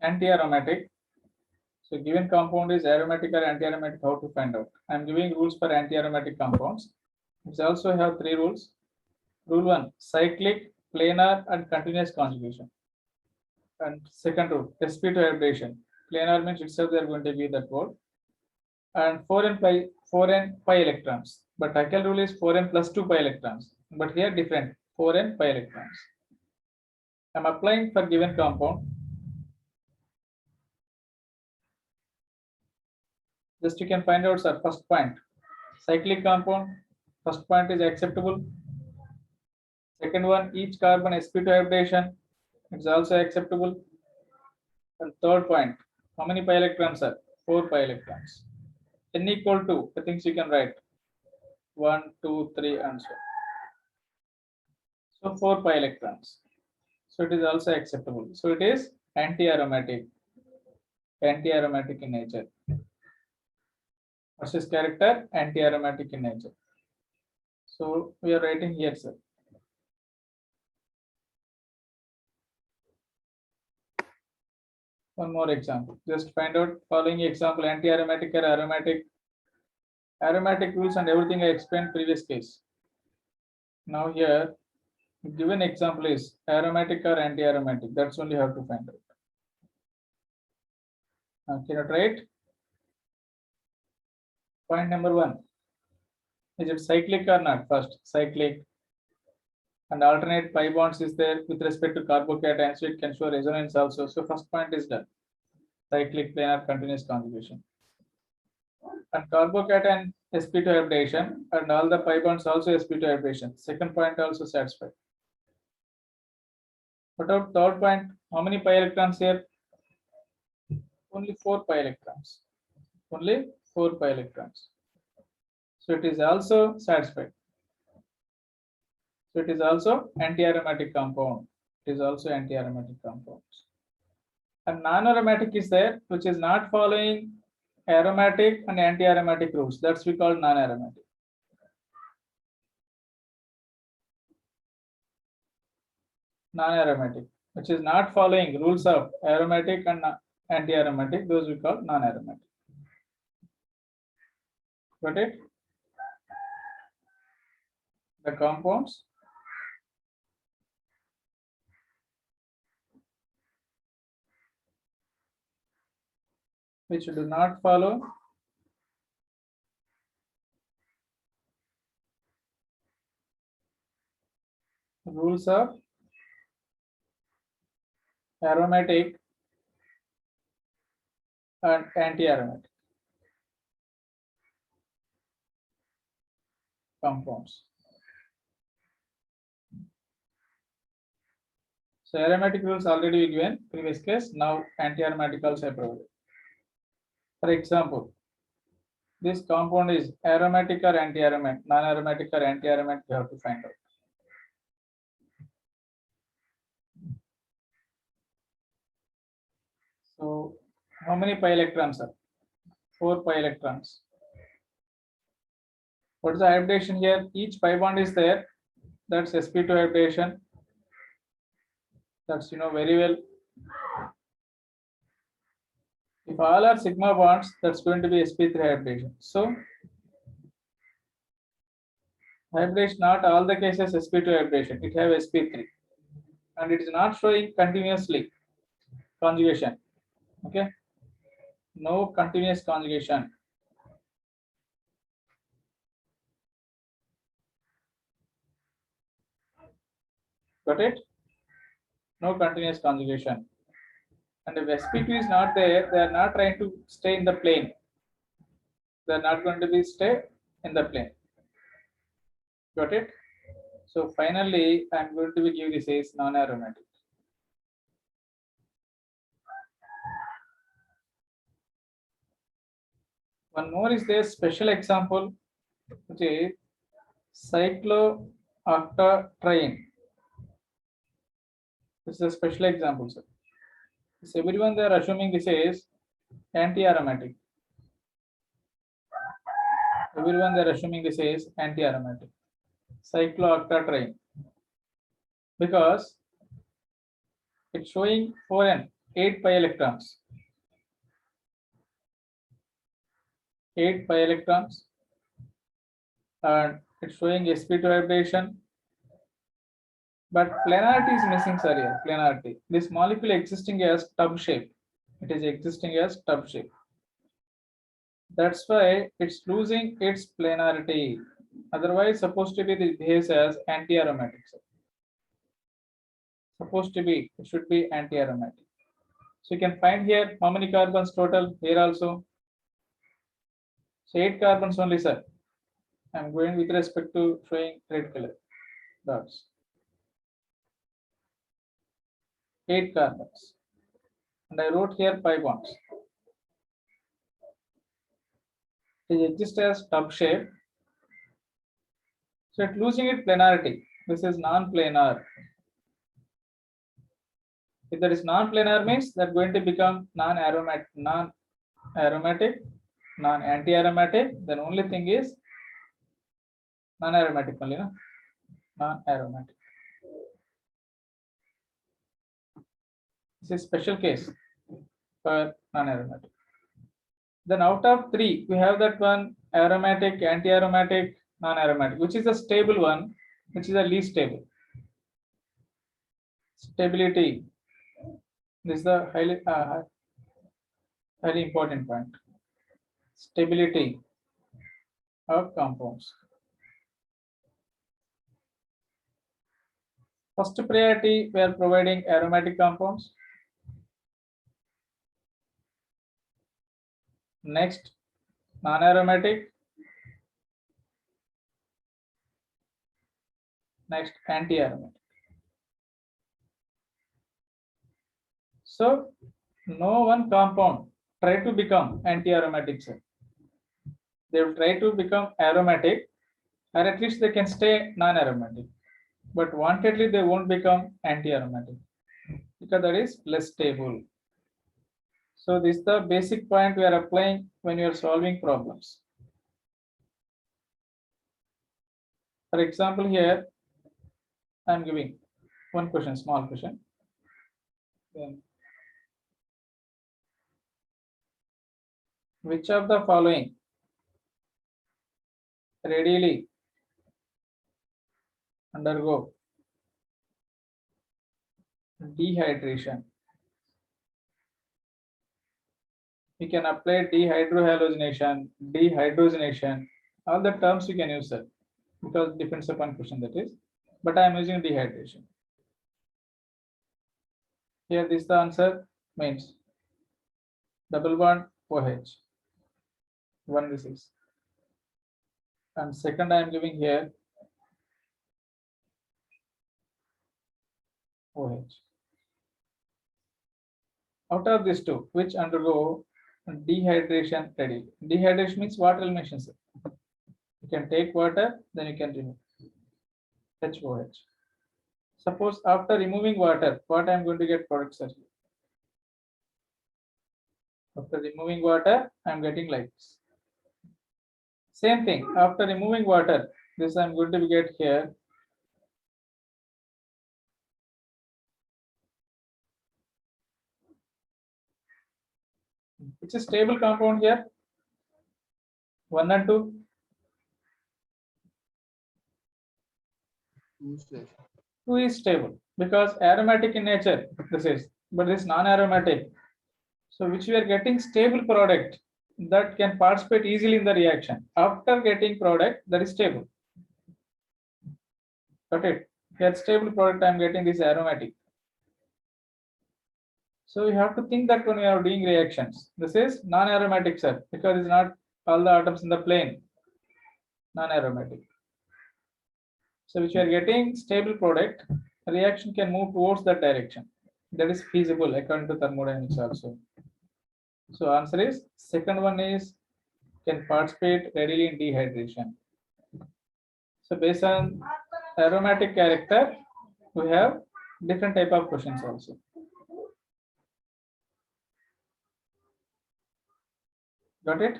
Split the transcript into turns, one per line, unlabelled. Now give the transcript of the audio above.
Anti-aromatic. So given compound is aromatic or anti-aromatic, how to find out? I am giving rules for anti-aromatic compounds. It also have 3 rules. Rule 1, cyclic, planar and continuous conjugation. And second rule, sp2 hybridization. Planar means itself they are going to be that word. And 4n pi electrons. But Haeckel rule is 4n plus 2 pi electrons. But here different, 4n pi electrons. I am applying for given compound. Just you can find out, sir, first point. Cyclic compound, first point is acceptable. Second one, each carbon sp2 hybridization, it's also acceptable. And third point, how many pi electrons are? 4 pi electrons. N equal to, the things you can write 1, 2, 3, and so on. So 4 pi electrons. So it is also acceptable. So it is anti-aromatic in nature. What's its character? Anti-aromatic in nature. So we are writing here, sir. One more example. Just find out following example: anti-aromatic or aromatic. Aromatic rules and everything I explained previous case. Now here, given example is aromatic or anti-aromatic. That's only how to find out. Now, can you try it? Point number 1. Is it cyclic or not? First, cyclic. And alternate pi bonds is there with respect to carbocation, so it can show resonance also. So first point is done. Cyclic, planar, continuous conjugation. And carbocation sp2 hybridization and all the pi bonds also sp2 hybridization. Second point also satisfied. What about third point? How many pi electrons here? Only 4 pi electrons. Only 4 pi electrons. So it is also satisfied. So it is also anti-aromatic compound. It is also anti-aromatic compounds. And non-aromatic is there, which is not following aromatic and anti-aromatic rules. That's we call non-aromatic. Non-aromatic, which is not following rules of aromatic and anti-aromatic. Those we call non-aromatic. Got it? The compounds. Which do not follow rules of aromatic and anti-aromatic compounds. So aromatic rules already given previous case. Now anti-aromatic also provided. For example, this compound is aromatic or anti-aromatic, non-aromatic or anti-aromatic. You have to find out. So how many pi electrons are? 4 pi electrons. What is the hybridization here? Each pi bond is there. That's sp2 hybridization. That's very well. If all are sigma bonds, that's going to be sp3 hybridization. So hybridization, not all the cases sp2 hybridization. It have sp3, and it is not showing continuously conjugation. Okay, no continuous conjugation. Got it? No continuous conjugation. And if sp2 is not there, they are not trying to stay in the plane. They are not going to be stay in the plane. Got it? So finally, I am going to be give this as non-aromatic. One more is there special example, which is cyclooctatriene. This is a special example, sir. So everyone they are assuming this is anti-aromatic. Everyone they are assuming this is anti-aromatic. Cyclooctatriene. Because it's showing 4n. 8 pi electrons. 8 pi electrons, and it's showing sp2 vibration. But planarity is missing, sir, here. Planarity. This molecule existing as tub shape. It is existing as tub shape. That's why it's losing its planarity. Otherwise, supposed to be this behaves as anti-aromatic. Supposed to be, it should be anti-aromatic. So you can find here how many carbons total here also. So 8 carbons only, sir. I'm going with respect to showing red color dots. 8 carbons. And I wrote here 5 bonds. It exists as tub shape. So it's losing its planarity. This is non-planar. If that is non-planar means that's going to become non-aromatic, non-anti-aromatic. Then only thing is non-aromatic only, no? Non-aromatic. This is special case for non-aromatic. Then out of 3, we have that one aromatic, anti-aromatic, non-aromatic, which is a stable one, which is the least stable. Stability. This is the highly important point. Stability of compounds. First priority, we are providing aromatic compounds. Next, non-aromatic. Next, anti-aromatic. So, no one compound try to become anti-aromatic, sir. They will try to become aromatic, or at least they can stay non-aromatic. But wantedly, they won't become anti-aromatic because that is less stable. So this is the basic point we are applying when you are solving problems. For example, here I am giving one question, small question. Then, which of the following readily undergo dehydration? You can apply dehydrohallucination, dehydrogenation, all the terms you can use it because it depends upon question that is, but I am using dehydration. Here this the answer means double bond OH. One this is. And second I am giving here OH. Out of these two, which undergo dehydration ready? Dehydration means water elimination. You can take water, then you can remove HOH. Suppose after removing water, what I am going to get products are here. After removing water, I am getting like this. Same thing, after removing water, this I am going to get here. It's a stable compound here. 1 and 2. 2 is stable because aromatic in nature, this is, but this non-aromatic. So which we are getting stable product that can participate easily in the reaction. After getting product that is stable. Got it? Here stable product I am getting this aromatic. So you have to think that when we are doing reactions, this is non-aromatic, sir, because it's not all the atoms in the plane. Non-aromatic. So which we are getting stable product, reaction can move towards that direction. That is feasible according to thermodynamics also. So answer is second one is can participate readily in dehydration. So based on aromatic character, we have different type of questions also. Got it?